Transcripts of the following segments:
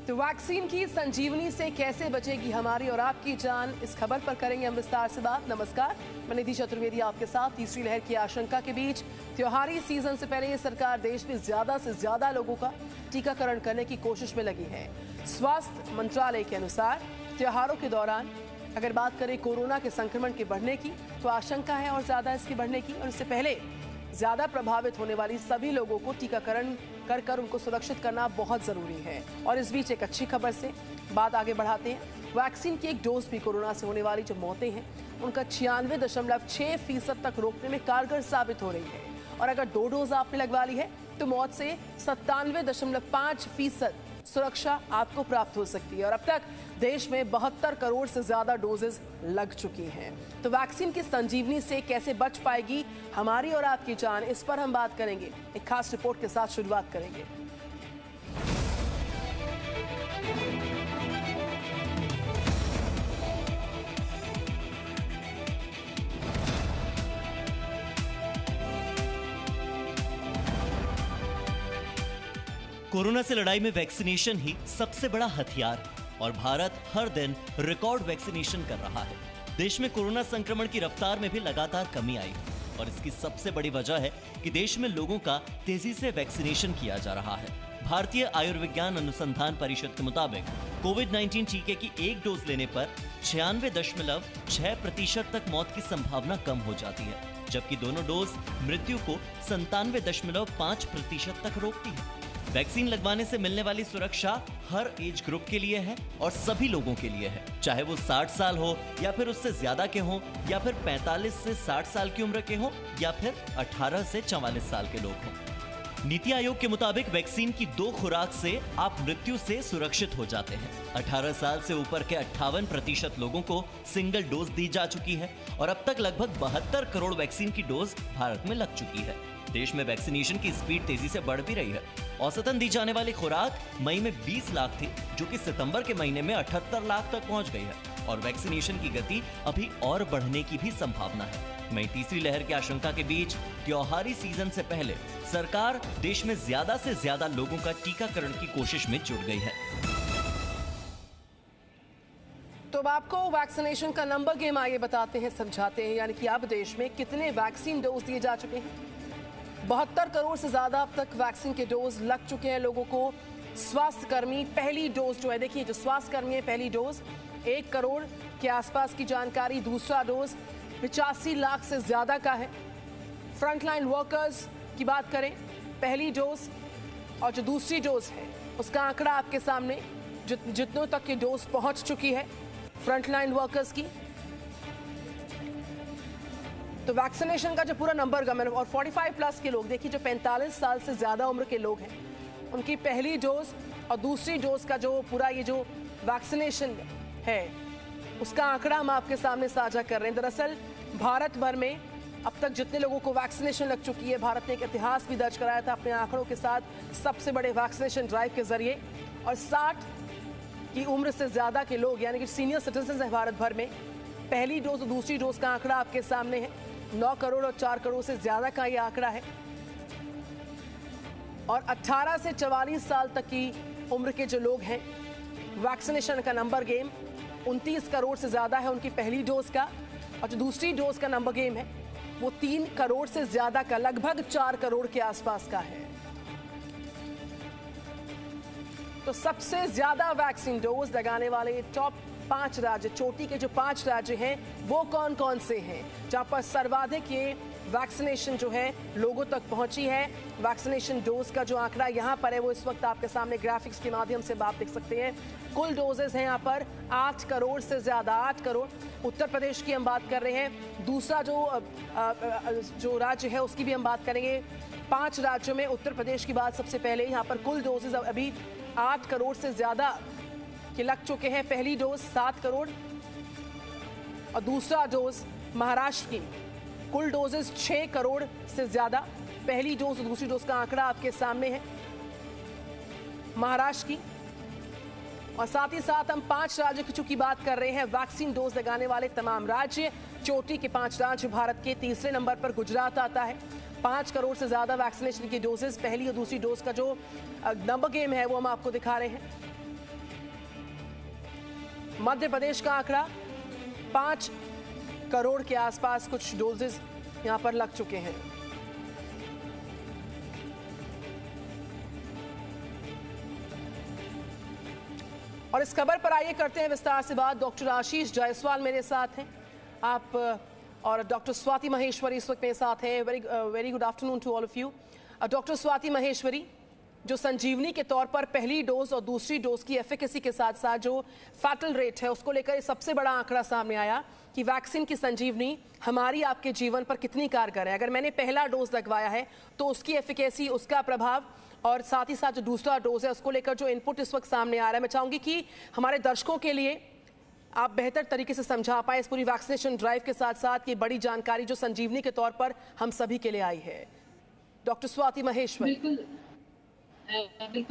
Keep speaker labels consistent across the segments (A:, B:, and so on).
A: तो वैक्सीन की संजीवनी से कैसे बचेगी हमारी और आपकी जान, इस खबर पर करेंगे हम विस्तार से बात। नमस्कार, मैं निधि चतुर्वेदी आपके साथ। तीसरी लहर की आशंका के बीच त्योहारी सीजन से पहले ये सरकार देश में ज्यादा से ज्यादा लोगों का टीकाकरण करने की कोशिश में लगी है। स्वास्थ्य मंत्रालय के अनुसार त्योहारों के दौरान अगर बात करें कोरोना के संक्रमण के बढ़ने की, तो आशंका है और ज्यादा इसके बढ़ने की, और इससे पहले ज्यादा प्रभावित होने वाली सभी लोगों को टीकाकरण कर उनको सुरक्षित करना बहुत जरूरी है। और इस बीच एक अच्छी खबर से बात आगे बढ़ाते हैं। वैक्सीन की एक डोज भी कोरोना से होने वाली जो मौतें हैं उनका 96.6% तक रोकने में कारगर साबित हो रही है। और अगर 2 डोज आपने लगवा ली है तो मौत से 97.5% सुरक्षा आपको प्राप्त हो सकती है। और अब तक देश में 72 करोड़ से ज्यादा डोजेस लग चुकी हैं। तो वैक्सीन की संजीवनी से कैसे बच पाएगी हमारी और आपकी जान, इस पर हम बात करेंगे। एक खास रिपोर्ट के साथ शुरुआत करेंगे।
B: कोरोना से लड़ाई में वैक्सीनेशन ही सबसे बड़ा हथियार है और भारत हर दिन रिकॉर्ड वैक्सीनेशन कर रहा है। देश में कोरोना संक्रमण की रफ्तार में भी लगातार कमी आई है और इसकी सबसे बड़ी वजह है कि देश में लोगों का तेजी से वैक्सीनेशन किया जा रहा है। भारतीय आयुर्विज्ञान अनुसंधान परिषद के मुताबिक कोविड-19 टीके की एक डोज लेने पर 96.6% तक मौत की संभावना कम हो जाती है, जबकि दोनों डोज मृत्यु को 97.5% तक रोकती है। वैक्सीन लगवाने से मिलने वाली सुरक्षा हर एज ग्रुप के लिए है और सभी लोगों के लिए है, चाहे वो 60 साल हो या फिर उससे ज्यादा के हो, या फिर 45 से 60 साल की उम्र के हो, या फिर 18 से 44 साल के लोग हों। नीति आयोग के मुताबिक वैक्सीन की 2 खुराक से आप मृत्यु से सुरक्षित हो जाते हैं। 18 साल से ऊपर के 58% लोगों को सिंगल डोज दी जा चुकी है और अब तक लगभग 72 करोड़ वैक्सीन की डोज भारत में लग चुकी है। देश में वैक्सीनेशन की स्पीड तेजी से बढ़ भी रही है। औसतन दी जाने वाली खुराक मई में 20 लाख थी, जो कि सितंबर के महीने में 78 लाख तक पहुंच गई है और वैक्सीनेशन की गति अभी और बढ़ने की भी संभावना है। वहीं तीसरी लहर की आशंका के बीच त्योहारी सीजन से पहले सरकार देश में ज्यादा से ज्यादा लोगों का टीकाकरण की कोशिश में जुट गई है।
A: तो अब आपको वैक्सीनेशन का नंबर गेम आइए बताते हैं, समझाते हैं, यानी कि अब देश में कितने वैक्सीन डोज दिए जा चुके हैं। 72 करोड़ से ज्यादा अब तक वैक्सीन के डोज लग चुके हैं लोगों को। स्वास्थ्य कर्मी पहली डोज जो है, देखिए जो स्वास्थ्य कर्मी है पहली डोज 1 करोड़ के आसपास की जानकारी। दूसरा डोज 85 लाख से ज्यादा का है। फ्रंटलाइन वर्कर्स की बात करें, पहली डोज और जो दूसरी डोज है उसका आंकड़ा आपके सामने, जितनों तक की डोज पहुंच चुकी है फ्रंटलाइन वर्कर्स की। तो वैक्सीनेशन का जो पूरा नंबर गमन, और 45 प्लस के लोग, देखिए जो 45 साल से ज्यादा उम्र के लोग हैं उनकी पहली डोज और दूसरी डोज का जो पूरा ये जो वैक्सीनेशन है उसका आंकड़ा हम आपके सामने साझा कर रहे हैं। दरअसल भारत भर में अब तक जितने लोगों को वैक्सीनेशन लग चुकी है, भारत ने एक इतिहास भी दर्ज कराया था अपने आंकड़ों के साथ सबसे बड़े वैक्सीनेशन ड्राइव के जरिए। और 60 की उम्र से ज्यादा के लोग यानी कि सीनियर सिटीजन है भारत भर में, पहली डोज और दूसरी डोज का आंकड़ा आपके सामने है। 9 करोड़ और 4 करोड़ से ज्यादा का ये आंकड़ा है। और 18 से 44 साल तक की उम्र के जो लोग हैं, वैक्सीनेशन का नंबर गेम 29 करोड़ से ज्यादा है उनकी पहली डोज का, और जो दूसरी डोज का नंबर गेम है वो 3 करोड़ से ज्यादा का, लगभग 4 करोड़ के आसपास का है। तो सबसे ज्यादा वैक्सीन डोज लगाने वाले टॉप 5 राज्य, चोटी के जो 5 राज्य हैं वो कौन कौन से हैं जहां पर सर्वाधिक ये वैक्सीनेशन जो है लोगों तक पहुंची है। वैक्सीनेशन डोज का जो आंकड़ा यहां पर है वो इस वक्त आपके सामने ग्राफिक्स के माध्यम से आप देख सकते हैं। कुल डोजेस हैं यहां पर 8 करोड़ से ज्यादा, 8 करोड़। उत्तर प्रदेश की हम बात कर रहे हैं। दूसरा जो राज्य है उसकी भी हम बात करेंगे। 5 राज्यों में उत्तर प्रदेश की बात सबसे पहले। यहाँ पर कुल डोजेस अभी 8 करोड़ से ज्यादा के लग चुके हैं। पहली डोज 7 करोड़ और दूसरा डोज महाराष्ट्र की कुल डोजेस 6 करोड़ से ज्यादा। पहली डोज और दूसरी डोज का आंकड़ा आपके सामने है महाराष्ट्र की। और साथ ही साथ हम 5 राज्यों की चूंकि बात कर रहे हैं वैक्सीन डोज लगाने वाले तमाम राज्य, चोटी के 5 राज्य भारत के तीसरे नंबर पर गुजरात आता है। 5 करोड़ से ज्यादा वैक्सीनेशन की डोजेस, पहली और दूसरी डोज का जो नंबर गेम है वो हम आपको दिखा रहे हैं। मध्य प्रदेश का आंकड़ा 5 करोड़ के आसपास कुछ डोजेस यहां पर लग चुके हैं। और इस खबर पर आइए करते हैं विस्तार से बात। डॉक्टर आशीष जायसवाल मेरे साथ हैं, आप और डॉक्टर स्वाति महेश्वरी इस वक्त मेरे साथ हैं। Very good afternoon to all of you. Doctor Swati Maheshwari, जो संजीवनी के तौर पर पहली डोज और दूसरी डोज की एफिकेसी के साथ साथ जो फैटल रेट है उसको लेकर सबसे बड़ा आंकड़ा सामने आया कि वैक्सीन की संजीवनी हमारी आपके जीवन पर कितनी कारगर है। अगर मैंने पहला डोज लगवाया है तो उसकी एफिकेसी, उसका प्रभाव और साथ ही साथ जो दूसरा डोज है उसको लेकर जो इनपुट इस वक्त सामने आ रहा है, मैं चाहूंगी कि हमारे दर्शकों के लिए आप बेहतर तरीके से समझा पाए इस पूरी वैक्सीनेशन ड्राइव के साथ साथ ये बड़ी जानकारी जो संजीवनी के तौर पर हम सभी के लिए आई है। डॉक्टर स्वाति महेश्वरी।
C: बिल्कुल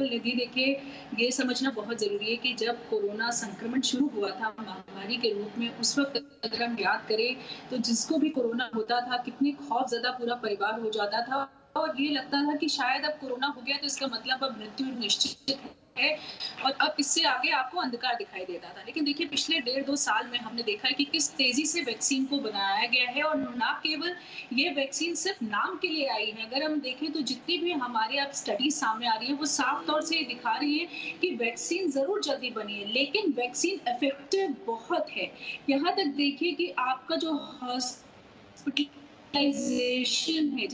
C: निधि, देखिए ये समझना बहुत जरूरी है कि जब कोरोना संक्रमण शुरू हुआ था महामारी के रूप में, उस वक्त अगर हम याद करें तो जिसको भी कोरोना होता था कितने खौफजदा पूरा परिवार हो जाता था और ये लगता था कि शायद अब कोरोना हो गया तो इसका मतलब अब मृत्यु निश्चित है और अब इससे आगे आपको अंधकार दिखाई देता था। लेकिन देखिए पिछले 1.5-2 साल में हमने देखा है कि किस तेजी से वैक्सीन को बनाया गया है और ना केवल ये वैक्सीन सिर्फ नाम के लिए आई है। अगर हम देखें तो जितनी भी हमारे अब स्टडीज सामने आ रही है वो साफ तौर से दिखा रही है कि वैक्सीन जरूर जल्दी बनी है लेकिन वैक्सीन इफेक्टिव बहुत है। यहाँ तक देखिए कि आपका जो हॉस्पिटलाइजेशन है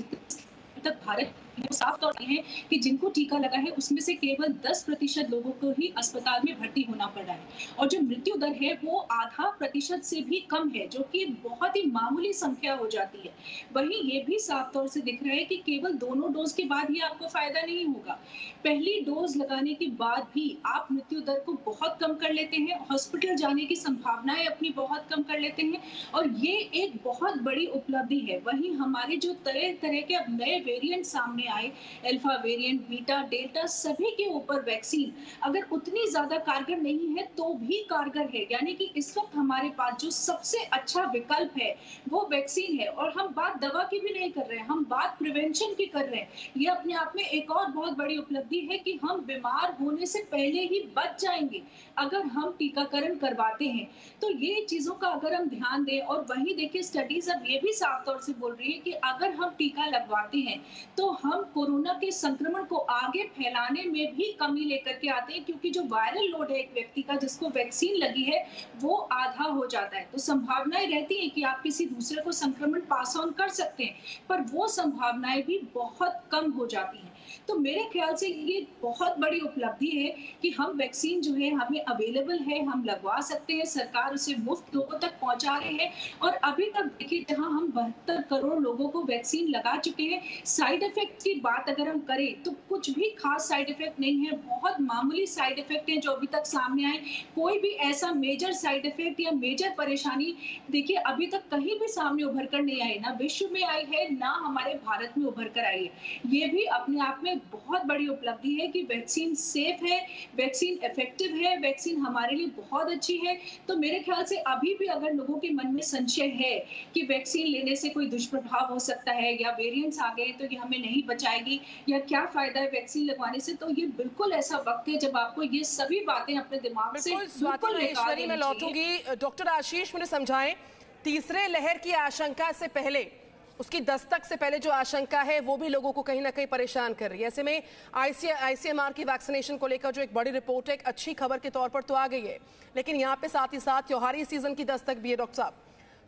C: तक भारत साफ तौर पर है कि जिनको टीका लगा है उसमें से केवल 10% लोगों को ही अस्पताल में भर्ती होना पड़ रहा है और जो मृत्यु दर है वो 0.5% से भी कम है, जो कि बहुत ही मामूली संख्या हो जाती है। वहीं ये भी साफ तौर से दिख रहा है कि केवल दोनों डोज के बाद ही आपको फायदा नहीं होगा, पहली डोज लगाने के बाद भी आप मृत्यु दर को बहुत कम कर लेते हैं, हॉस्पिटल जाने की संभावनाएं अपनी बहुत कम कर लेते हैं और ये एक बहुत बड़ी उपलब्धि है। वहीं हमारे जो तरह तरह के अब नए वेरिएंट सामने आए, अल्फा वेरिएंट, बीटा, डेल्टा, सभी के ऊपर वैक्सीन अगर उतनी ज्यादा कारगर नहीं है तो भी कारगर है। यानी कि इस वक्त हमारे पास जो सबसे अच्छा विकल्प है वो वैक्सीन है और हम बात दवा की भी नहीं कर रहे हैं, हम बात प्रिवेंशन की कर रहे हैं। ये अपने आप में एक और बहुत बड़ी उपलब्धि है कि हम बीमार होने से पहले ही बच जाएंगे अगर हम टीकाकरण करवाते हैं। तो ये चीजों का अगर हम ध्यान दें और वहीं देखिए स्टडीज अब ये भी साफ तौर से बोल रही है कि अगर हम टीका लगवाते हैं तो हम कोरोना के संक्रमण को आगे फैलाने में भी कमी लेकर के आते हैं, क्योंकि जो वायरल लोड है एक व्यक्ति का जिसको वैक्सीन लगी है वो आधा हो जाता है। तो संभावनाएं रहती है कि आप किसी दूसरे को संक्रमण पास ऑन कर सकते हैं, पर वो संभावनाएं भी बहुत कम हो जाती हैं। तो मेरे ख्याल से ये बहुत बड़ी उपलब्धि है कि हम वैक्सीन जो है हमें अवेलेबल है, हम लगवा सकते हैं, सरकार उसे मुफ्त लोगों तक पहुंचा रहे हैं और अभी तक देखिए जहां हम 72 करोड़ लोगों को वैक्सीन लगा चुके हैं, साइड इफेक्ट की बात अगर हम करें तो कुछ भी खास साइड इफेक्ट नहीं है, बहुत मामूली साइड इफेक्ट हैं जो अभी तक सामने आए। कोई भी ऐसा मेजर साइड इफेक्ट या मेजर परेशानी देखिए अभी तक कहीं भी सामने उभर कर नहीं आई, ना विश्व में आई है ना हमारे भारत में उभर कर आई है। ये भी अपने आप में बहुत बड़ी उपलब्धि है कि वैक्सीन सेफ है, वैक्सीन इफेक्टिव है, वैक्सीन हमारे लिए बहुत अच्छी है। तो मेरे ख्याल से अभी भी अगर लोगों के मन में संशय है कि वैक्सीन लेने से कोई दुष्प्रभाव हो सकता है या वेरिएंट्स आ गए तो ये हमें नहीं बचाएगी या क्या फायदा है वैक्सीन लगवाने से, तो ये बिल्कुल ऐसा वक्त है जब आपको ये सभी बातें अपने दिमाग से बिल्कुल निकाल देनी
A: मैं लौटूंगी। डॉक्टर आशीष मुझे समझाएं, तीसरे लहर की आशंका से पहले, उसकी दस्तक से पहले जो आशंका है वो भी लोगों को कहीं ना कहीं परेशान कर रही है। ऐसे में आईसीएमआर की वैक्सीनेशन को लेकर जो एक बड़ी रिपोर्ट है, एक अच्छी खबर के तौर पर तो आ गई है, लेकिन यहाँ पे साथ ही साथ त्योहारी सीजन की दस्तक भी है डॉक्टर साहब।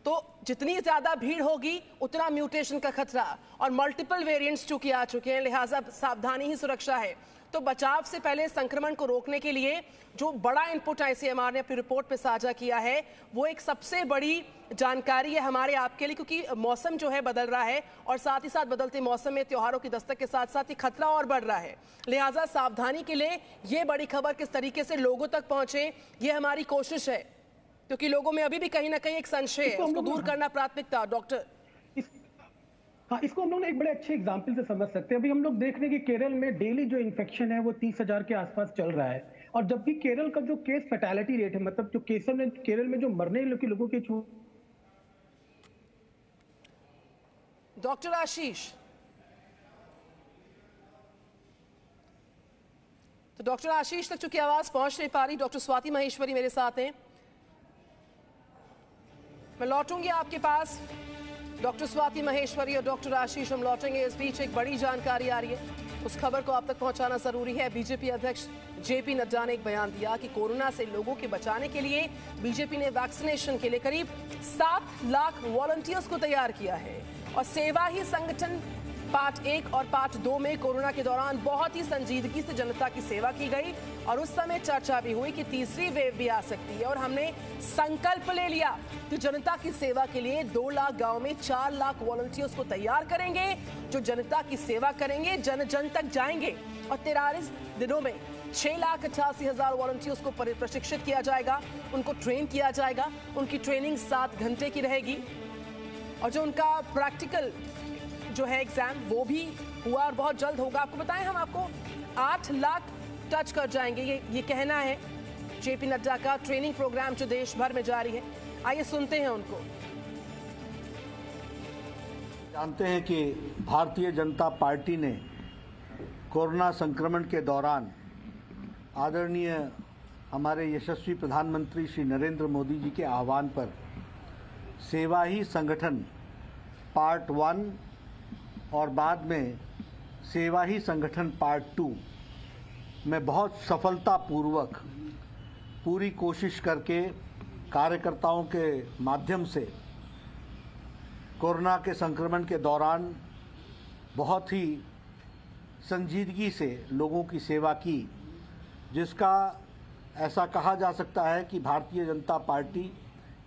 A: तो जितनी ज्यादा भीड़ होगी उतना म्यूटेशन का खतरा और मल्टीपल वेरिएंट्स चूंकि आ चुके हैं, लिहाजा सावधानी ही सुरक्षा है। तो बचाव से पहले संक्रमण को रोकने के लिए जो बड़ा इनपुट आईसीएमआर ने अपनी रिपोर्ट में साझा किया है वो एक सबसे बड़ी जानकारी है हमारे आपके लिए, क्योंकि मौसम जो है बदल रहा है और साथ ही साथ बदलते मौसम में त्योहारों की दस्तक के साथ साथ ही खतरा और बढ़ रहा है। लिहाजा सावधानी के लिए ये बड़ी खबर किस तरीके से लोगों तक पहुंचे ये हमारी कोशिश है, क्योंकि लोगों में अभी भी कहीं ना कहीं एक संशय है, उसको दूर करना प्राथमिकता। डॉक्टर
D: हाँ, इसको हम लोग एक बड़े अच्छे एग्जाम्पल से समझ सकते हैं। अभी हम लोग देख रहे हैं कि केरल में डेली जो इन्फेक्शन है वो 30,000 के आसपास चल रहा है और जबकि केरल का जो केस फैटेलिटी रेट है, मतलब जो केरल में जो मरने के लोगों के
A: डॉक्टर आशीष, तो डॉक्टर आशीष तक चूंकि आवाज पहुंच नहीं पा रही, डॉक्टर स्वाति महेश्वरी मेरे साथ हैं। मैं लौटूंगी आपके पास डॉक्टर स्वाति महेश्वरी और डॉक्टर आशीष, हम लौटेंगे। इस बीच एक बड़ी जानकारी आ रही है, उस खबर को आप तक पहुंचाना जरूरी है। बीजेपी अध्यक्ष जेपी नड्डा ने एक बयान दिया कि कोरोना से लोगों के बचाने के लिए बीजेपी ने वैक्सीनेशन के लिए करीब 7 लाख वॉलंटियर्स को तैयार किया है। और सेवा ही संगठन पार्ट 1 और पार्ट 2 में कोरोना के दौरान बहुत ही संजीदगी से जनता की सेवा की गई और उस समय चर्चा भी हुई कि तीसरी वेव भी आ सकती है। और हमने संकल्प ले लिया कि जनता की सेवा के लिए 2 लाख गांव में 4 लाख वॉलंटियर्स को तैयार करेंगे, जो जनता की सेवा करेंगे, जन जन तक जाएंगे। और 43 दिनों में 6,88,000 वॉलंटियर्स को प्रशिक्षित किया जाएगा, उनको ट्रेन किया जाएगा। उनकी ट्रेनिंग 7 घंटे की रहेगी और जो उनका प्रैक्टिकल जो है एग्जाम वो भी हुआ और बहुत जल्द होगा। आपको बताएं, हम आपको 8 लाख टच कर जाएंगे, ये कहना है जेपी नड्डा का। ट्रेनिंग प्रोग्राम जो देश भर में जारी है, आइए सुनते हैं उनको।
E: जानते हैं कि भारतीय जनता पार्टी ने कोरोना संक्रमण के दौरान आदरणीय हमारे यशस्वी प्रधानमंत्री श्री नरेंद्र मोदी जी के आह्वान पर सेवा ही संगठन पार्ट 1 और बाद में सेवा ही संगठन पार्ट 2 में बहुत सफलतापूर्वक पूरी कोशिश करके कार्यकर्ताओं के माध्यम से कोरोना के संक्रमण के दौरान बहुत ही संजीदगी से लोगों की सेवा की, जिसका ऐसा कहा जा सकता है कि भारतीय जनता पार्टी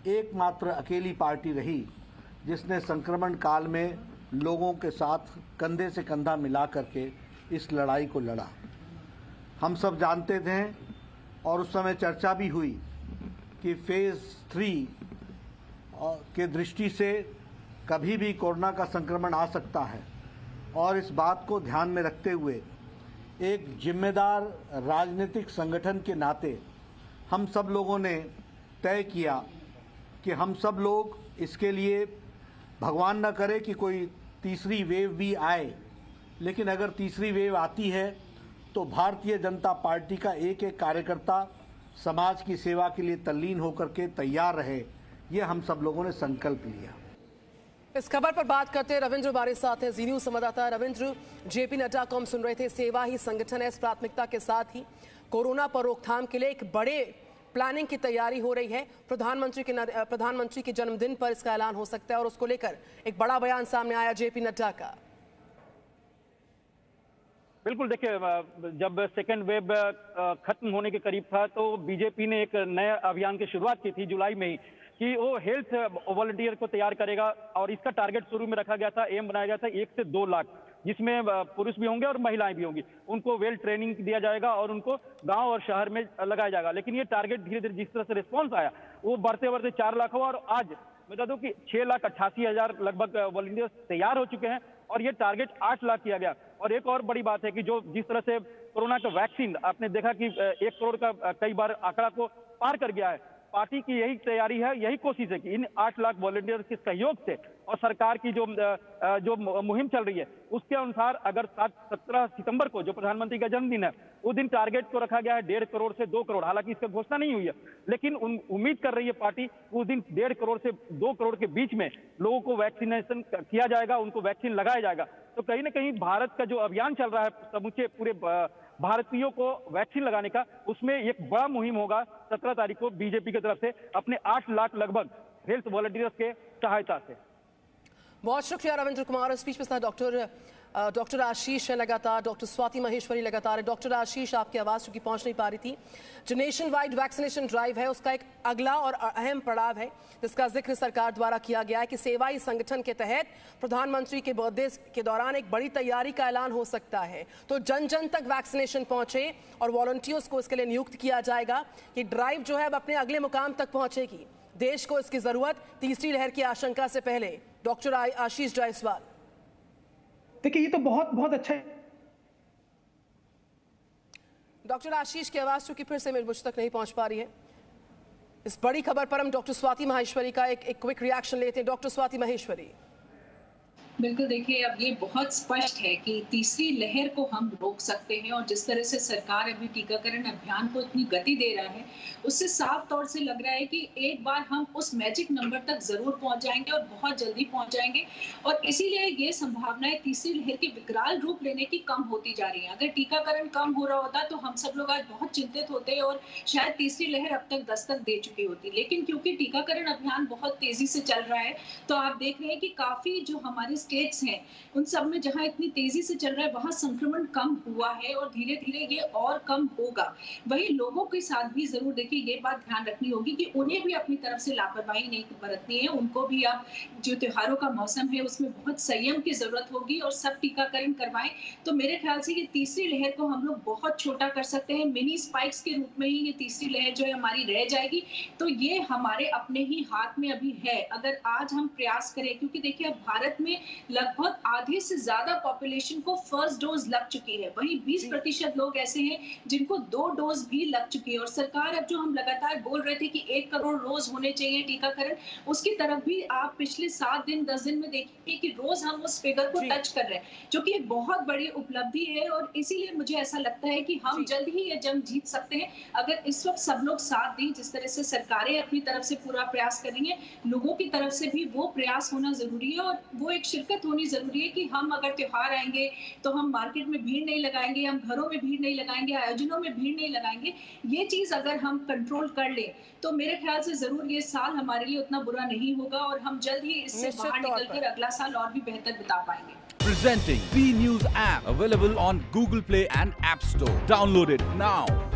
E: एकमात्र अकेली पार्टी रही जिसने संक्रमण काल में लोगों के साथ कंधे से कंधा मिला करके इस लड़ाई को लड़ा। हम सब जानते थे और उस समय चर्चा भी हुई कि फेज़ 3 के दृष्टि से कभी भी कोरोना का संक्रमण आ सकता है और इस बात को ध्यान में रखते हुए एक जिम्मेदार राजनीतिक संगठन के नाते हम सब लोगों ने तय किया कि हम सब लोग इसके लिए भगवान न करे कि कोई तीसरी वेव भी आए, लेकिन अगर तीसरी वेव आती है तो भारतीय जनता पार्टी का एक एक कार्यकर्ता समाज की सेवा के लिए तल्लीन होकर के तैयार रहे, ये हम सब लोगों ने संकल्प लिया।
A: इस खबर पर बात करते हैं रविंद्र हमारे साथ हैं, जी न्यूज़ संवाददाता। रविंद्र, जेपी नड्डा को हम सुन रहे थे, सेवा ही संगठन है इस प्राथमिकता के साथ ही कोरोना पर रोकथाम के लिए एक बड़े प्लानिंग की तैयारी हो रही है। प्रधानमंत्री के जन्मदिन पर इसका ऐलान हो सकता है और उसको लेकर एक बड़ा बयान सामने आया जेपी नड्डा का।
F: बिल्कुल, देखिए, जब सेकेंड वेव खत्म होने के करीब था तो बीजेपी ने एक नए अभियान की शुरुआत की थी जुलाई में ही कि वो हेल्थ वॉलंटियर को तैयार करेगा और इसका टारगेट शुरू में रखा गया था, एम बनाया गया था 1 से 2 लाख, जिसमें पुरुष भी होंगे और महिलाएं भी होंगी। उनको वेल ट्रेनिंग दिया जाएगा और उनको गांव और शहर में लगाया जाएगा। लेकिन ये टारगेट धीरे धीरे जिस तरह से रिस्पॉन्स आया वो बढ़ते बढ़ते 4 लाख हुआ और आज बता दूं कि 6,88,000 लगभग वॉलंटियर्स तैयार हो चुके हैं और ये टारगेट 8 लाख किया गया। और एक और बड़ी बात है कि जो जिस तरह से कोरोना का वैक्सीन आपने देखा कि 1 करोड़ का कई बार आंकड़ा को पार कर गया है, पार्टी की यही तैयारी है, यही कोशिश है कि इन 8 लाख वॉलंटियर्स के सहयोग से और सरकार की जो मुहिम चल रही है उसके अनुसार अगर 17 सितंबर को जो प्रधानमंत्री का जन्मदिन है उस दिन टारगेट को रखा गया है 1.5 करोड़ से 2 करोड़। हालांकि इसका घोषणा नहीं हुई है, लेकिन उम्मीद कर रही है पार्टी उस दिन 1.5 करोड़ से 2 करोड़ के बीच में लोगों को वैक्सीनेशन किया जाएगा, उनको वैक्सीन लगाया जाएगा। तो कहीं ना कहीं भारत का जो अभियान चल रहा है समूचे पूरे भारतीयों को वैक्सीन लगाने का, उसमें एक बड़ा मुहिम होगा 17 तारीख को बीजेपी की तरफ से अपने 8 लाख लगभग हेल्थ वॉलंटियर्स के सहायता से।
A: बहुत शुक्रिया रविंद्र कुमार। इस बीच में डॉक्टर आशीष है लगातार, डॉक्टर स्वाति महेश्वरी लगातार है। डॉक्टर आशीष, आपकी आवाज़ चूंकि पहुंच नहीं पा रही थी, जो नेशन वाइड वैक्सीनेशन ड्राइव है उसका एक अगला और अहम पड़ाव है जिसका जिक्र सरकार द्वारा किया गया है कि सेवाई संगठन के तहत प्रधानमंत्री के बर्थडे के दौरान एक बड़ी तैयारी का ऐलान हो सकता है। तो जन जन तक वैक्सीनेशन पहुंचे और वॉलंटियर्स को इसके लिए नियुक्त किया जाएगा। ये ड्राइव जो है अब अपने अगले मुकाम तक पहुंचेगी। देश को इसकी जरूरत तीसरी लहर की आशंका से पहले। डॉक्टर आशीष जायसवाल,
D: देखिए, ये तो बहुत बहुत अच्छा है।
A: डॉक्टर आशीष की आवाज चूंकि फिर से मुझ तक नहीं पहुंच पा रही है। इस बड़ी खबर पर हम डॉक्टर स्वाति महेश्वरी का एक क्विक रिएक्शन लेते हैं। डॉक्टर स्वाति महेश्वरी।
C: बिल्कुल, देखिए अब ये बहुत स्पष्ट है कि तीसरी लहर को हम रोक सकते हैं और जिस तरह से सरकार अभी टीकाकरण अभियान को इतनी गति दे रहा है, उससे साफ तौर से लग रहा है कि एक बार हम उस मैजिक नंबर तक ज़रूर पहुंच जाएंगे और बहुत जल्दी पहुंच जाएंगे। और इसीलिए ये संभावनाएं तीसरी लहर के विकराल रूप लेने की कम होती जा रही हैं। अगर टीकाकरण कम हो रहा होता तो हम सब लोग आज बहुत चिंतित होते और शायद तीसरी लहर अब तक दस्तक दे चुकी होती। लेकिन क्योंकि टीकाकरण अभियान बहुत तेजी से चल रहा है, तो आप देख रहे हैं कि काफ़ी जो हमारे स्टेट्स हैं उन सब में जहां इतनी तेजी से चल रहा है वहां संक्रमण कम हुआ है और धीरे धीरे ये और कम होगा। वही लोगों के साथ भी जरूर देखिए ये बात ध्यान रखनी होगी कि उन्हें भी अपनी तरफ से लापरवाही नहीं बरतनी है। उनको भी अब जो त्योहारों का मौसम है उसमें बहुत संयम की जरूरत होगी और सब टीकाकरण करवाएं। तो मेरे ख्याल से ये तीसरी लहर को हम लोग बहुत छोटा कर सकते हैं। मिनी स्पाइक्स के रूप में ही ये तीसरी लहर जो है हमारी रह जाएगी। तो ये हमारे अपने ही हाथ में अभी है, अगर आज हम प्रयास करें। क्योंकि देखिए अब भारत में लगभग आधे से ज्यादा पॉपुलेशन को फर्स्ट डोज लग चुकी है, वहीं 20% लोग ऐसे हैं जिनको 2 डोज भी लग चुकी है। और सरकार अब जो हम लगातार बोल रहे थे कि 1 करोड़ रोज होने चाहिए टीकाकरण, उसकी तरफ भी आप पिछले 7 दिन 10 दिन में देखिए कि रोज हम उस फिगर को टच कर रहे हैं, जो कि एक बहुत बड़ी उपलब्धि है। और इसीलिए मुझे ऐसा लगता है कि हम जल्द ही ये जंग जीत सकते हैं अगर इस वक्त सब लोग साथ दें। जिस तरह से सरकारें अपनी तरफ से पूरा प्रयास कर रही हैं, लोगों की तरफ से भी वो प्रयास होना जरूरी है और वो एक शिरकत होनी जरूरी है कि हम अगर त्योहार आएंगे तो हम मार्केट में भीड़ नहीं लगाएंगे, हम घरों में भीड़ नहीं लगाएंगे, आयोजनों में भीड़ नहीं लगाएंगे। ये चीज अगर हम कंट्रोल कर ले तो मेरे ख्याल से जरूर ये साल हमारे लिए उतना बुरा नहीं होगा और हम जल्द ही इससे बाहर निकलकर अगला साल और भी बेहतर बिता पाएंगे।
G: Presenting B News app, available on Google Play and App Store. Download it now.